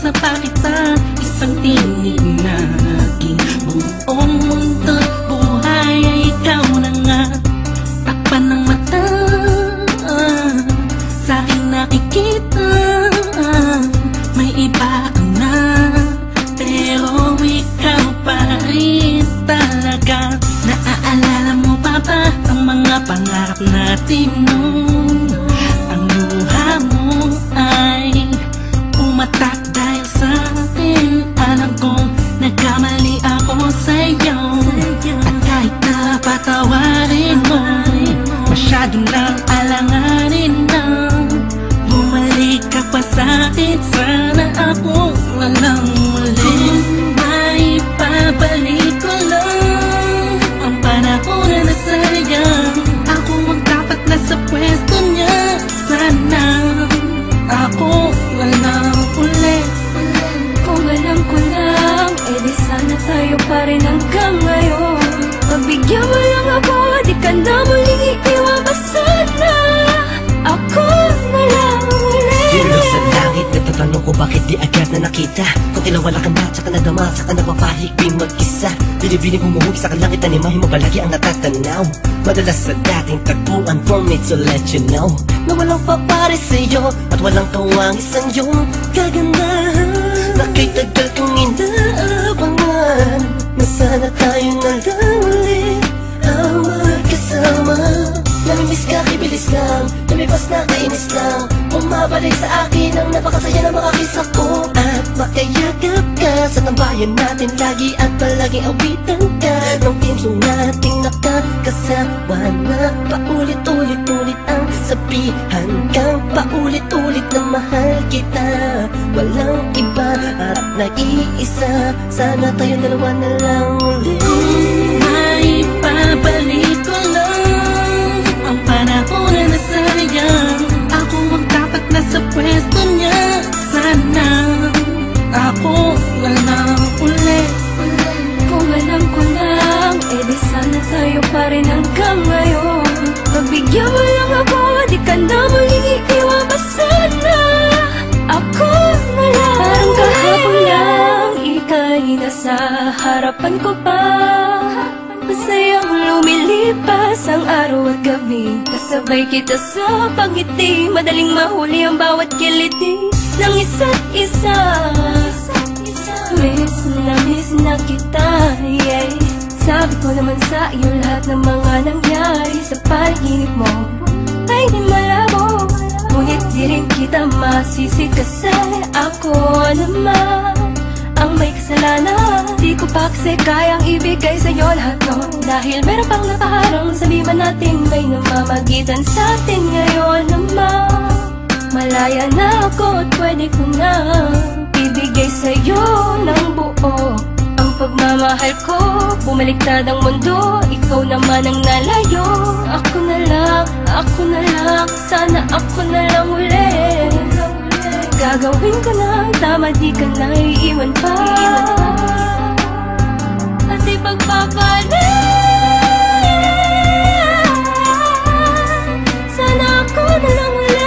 basta pa kita isang tinig na aking buong mundo't buhay ay ikaw na nga. Takpan ng mata, sa'king nakikita, may iba ka na, pero ikaw pa rin talaga. Naaalala mo pa ba ang mga pangarap natin noon? Ang luha mo ay umatak dahil sa akin. Alam kong nagkamali ako sa'yo, at kahit na patawarin mo, masyado nang alanganin na. Bumalik ka pa sa'kin, sana ako walang muli. Kung maipabalik ko lang ang panahon na nasayang, ako ang dapat nasa pwesto niya. Sana ako walang uli. Kung alam ko lang, edi sana tayo pa rin hanggang ngayon. Pagbigyan mo lang ako, di ka na muling iiwan pa sana. Ako na lang ulit. Yun sa langit, nagtatanong ko bakit di agad na nakita. Kung tinawala ka na, tsaka nadama, saka napapahigping mag-isa. Binibining humuhugi sa kalangit, animahin mo palagi ang natatanaw. Madalas sa dating tagpuan for me to let you know na walang papare sa'yo at walang kawang isang iyong kagandahan. Nakitagal kong inaabangan na sana tayo na lang ulit ang magkasama. Namimiss ka, kibilis lang, lumipas na kainis lang. Bumabalik sa akin ang napakasaya na makakisa ko. At makayagap ka sa tambayan natin lagi, at palaging awitan ka ng team song nating nakakasama na paulit-ulit-ulit ang sabihan kang paulit-ulit na mahal kita. Walang iba at nag-iisa, sana tayo dalawa na lang ulit. Kung maipabalik ko lang ang panahon na nasayang, ako ang dapat nasa pwesto niya. Sana ako walang uli. Kung alam ko lang, edi sana tayo pa rin hanggang ngayon. Pagbigyan mo lang ako, di ka na muling iiwan pa sana. Ako na lang. Parang kahapon lang, ika'y nasa harapan ko pa. Masayang lumilipas ang araw at gabi, kasabay kita sa pagngiti, madaling mahuli ang bawat kiliti ng isa't isa. Miss na kita, yeah. Sabi ko naman sa iyo lahat ng mga nangyari sa panaginip mo ay di malabo, ngunit di rin kita masisi kasi ako naman ang may kasalanan. Di ko pa kasi kayang ibigay sa'yo lahat no, dahil meron pang nakaharang. Sabi man natin may namamagitan sa atin ngayon naman. Malaya na ako at pwede ko na ibigay sa'yo ng buo ang pagmamahal ko. Bumaliktad ang mundo, ikaw naman ang nalayo. Ako na lang, sana ako na lang ulit. Gagawin ko na tama, di ka na iiwan pa. At ipagpapalit, sana ako na lang ulit.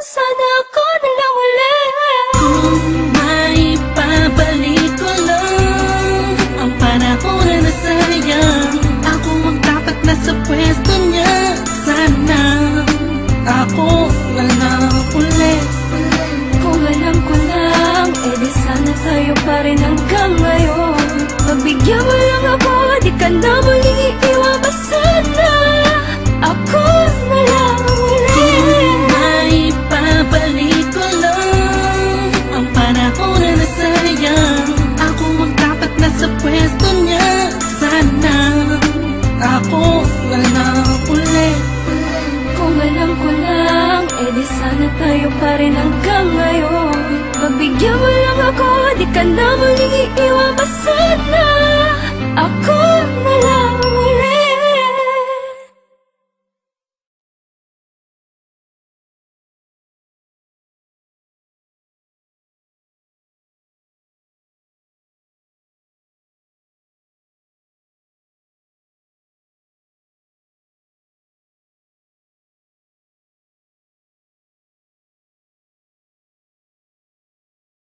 Sana ako na lang ulit. Kung maipabalik ko lang ang panahon na nasayang, ako ang dapat nasa pwesto niya. Sana ako walang uli. Kung alam ko lang, edi sana tayo pa rin hanggang ngayon. Pagbigyan mo lang ako, di ka na muling iiwan pa sana. Ako na lang ulit. Kung maipabalik ko lang ang panahon na nasayang, ako ang dapat nasa pwesto niya. Sana ako walang uli. Kung alam ko lang, edi sana tayo pa rin hanggang ngayon. Pagbigyan mo lang ako, di ka na muling iiwan